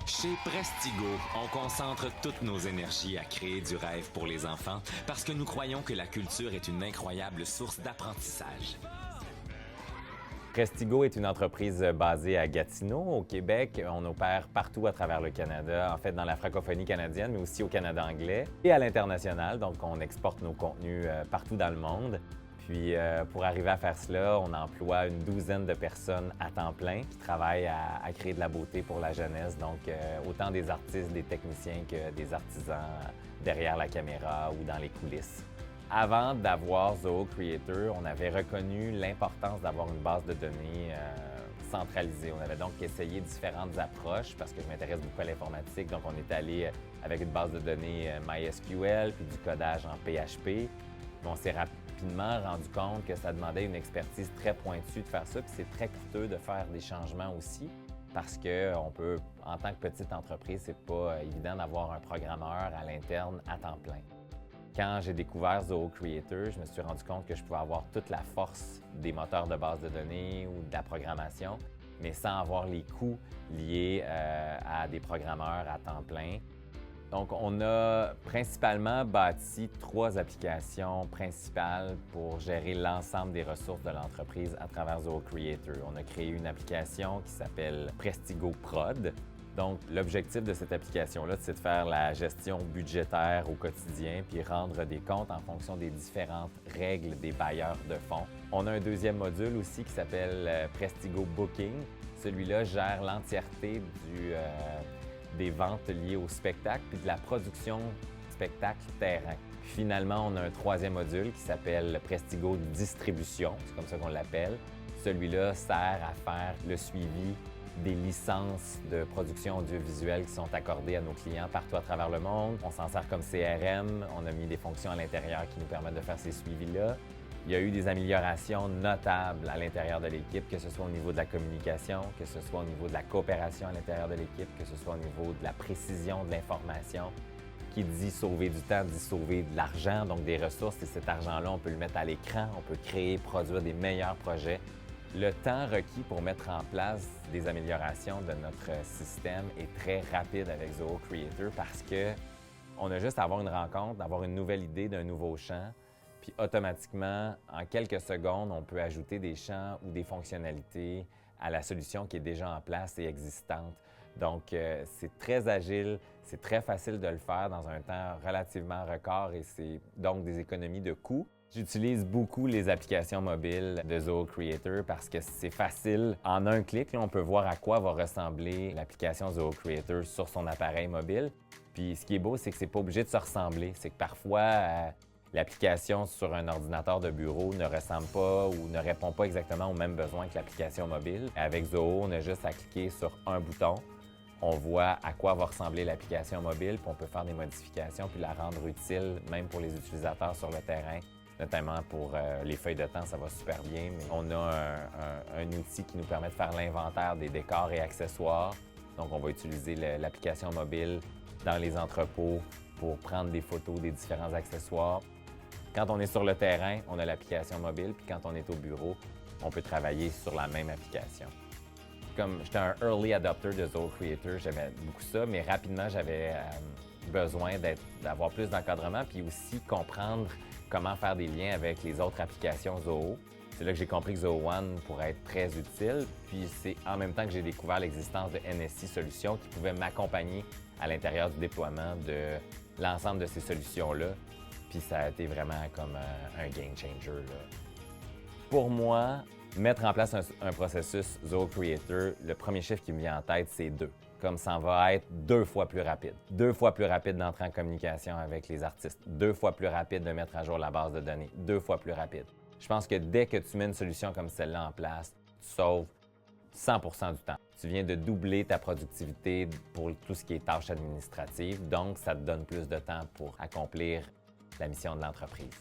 Chez Prestigo, on concentre toutes nos énergies à créer du rêve pour les enfants parce que nous croyons que la culture est une incroyable source d'apprentissage. Prestigo est une entreprise basée à Gatineau, au Québec. On opère partout à travers le Canada, en fait dans la francophonie canadienne, mais aussi au Canada anglais et à l'international. Donc, on exporte nos contenus partout dans le monde. Puis, pour arriver à faire cela, on emploie une douzaine de personnes à temps plein qui travaillent à créer de la beauté pour la jeunesse. Donc, autant des artistes, des techniciens que des artisans derrière la caméra ou dans les coulisses. Avant d'avoir Zoho Creator, on avait reconnu l'importance d'avoir une base de données centralisée. On avait donc essayé différentes approches parce que je m'intéresse beaucoup à l'informatique. Donc, on est allé avec une base de données MySQL puis du codage en PHP. On s'est rapidement rendu compte que ça demandait une expertise très pointue de faire ça, puis c'est très coûteux de faire des changements aussi, parce qu'on peut, en tant que petite entreprise, c'est pas évident d'avoir un programmeur à l'interne à temps plein. Quand j'ai découvert Zoho Creator, je me suis rendu compte que je pouvais avoir toute la force des moteurs de base de données ou de la programmation, mais sans avoir les coûts liés à des programmeurs à temps plein. Donc, on a principalement bâti 3 applications principales pour gérer l'ensemble des ressources de l'entreprise à travers Zoho Creator. On a créé une application qui s'appelle Prestigo Prod. Donc, l'objectif de cette application-là, c'est de faire la gestion budgétaire au quotidien puis rendre des comptes en fonction des différentes règles des bailleurs de fonds. On a un deuxième module aussi qui s'appelle Prestigo Booking. Celui-là gère l'entièreté des ventes liées au spectacle puis de la production spectacle terrain. Puis finalement, on a un troisième module qui s'appelle Prestigo Distribution, c'est comme ça qu'on l'appelle. Celui-là sert à faire le suivi des licences de production audiovisuelle qui sont accordées à nos clients partout à travers le monde. On s'en sert comme CRM, on a mis des fonctions à l'intérieur qui nous permettent de faire ces suivis-là. Il y a eu des améliorations notables à l'intérieur de l'équipe, que ce soit au niveau de la communication, que ce soit au niveau de la coopération à l'intérieur de l'équipe, que ce soit au niveau de la précision de l'information. Qui dit sauver du temps, dit sauver de l'argent, donc des ressources. Et cet argent-là, on peut le mettre à l'écran, on peut créer, produire des meilleurs projets. Le temps requis pour mettre en place des améliorations de notre système est très rapide avec Zoho Creator parce que on a juste à avoir une rencontre, d'avoir une nouvelle idée d'un nouveau champ, puis automatiquement, en quelques secondes, on peut ajouter des champs ou des fonctionnalités à la solution qui est déjà en place et existante. Donc, c'est très agile, c'est très facile de le faire dans un temps relativement record et c'est donc des économies de coûts. J'utilise beaucoup les applications mobiles de Zoho Creator parce que c'est facile. En un clic, là, on peut voir à quoi va ressembler l'application Zoho Creator sur son appareil mobile. Puis ce qui est beau, c'est que c'est pas obligé de se ressembler. C'est que parfois, l'application sur un ordinateur de bureau ne ressemble pas ou ne répond pas exactement aux mêmes besoins que l'application mobile. Avec Zoho, on a juste à cliquer sur un bouton. On voit à quoi va ressembler l'application mobile, puis on peut faire des modifications puis la rendre utile même pour les utilisateurs sur le terrain. Notamment pour les feuilles de temps, ça va super bien. Mais on a un outil qui nous permet de faire l'inventaire des décors et accessoires. Donc, on va utiliser l'application mobile dans les entrepôts pour prendre des photos des différents accessoires. Quand on est sur le terrain, on a l'application mobile, puis quand on est au bureau, on peut travailler sur la même application. Comme j'étais un early adopter de Zoho Creator, j'aimais beaucoup ça, mais rapidement, j'avais besoin d'avoir plus d'encadrement, puis aussi comprendre comment faire des liens avec les autres applications Zoho. C'est là que j'ai compris que Zoho One pourrait être très utile. Puis c'est en même temps que j'ai découvert l'existence de NSI Solutions qui pouvait m'accompagner à l'intérieur du déploiement de l'ensemble de ces solutions-là. Puis ça a été vraiment comme un game changer, là. Pour moi, mettre en place un processus Zoho Creator, le premier chiffre qui me vient en tête, c'est 2. Comme ça va être 2 fois plus rapide. 2 fois plus rapide d'entrer en communication avec les artistes. 2 fois plus rapide de mettre à jour la base de données. 2 fois plus rapide. Je pense que dès que tu mets une solution comme celle-là en place, tu sauves 100% du temps. Tu viens de doubler ta productivité pour tout ce qui est tâches administratives, donc ça te donne plus de temps pour accomplir la mission de l'entreprise.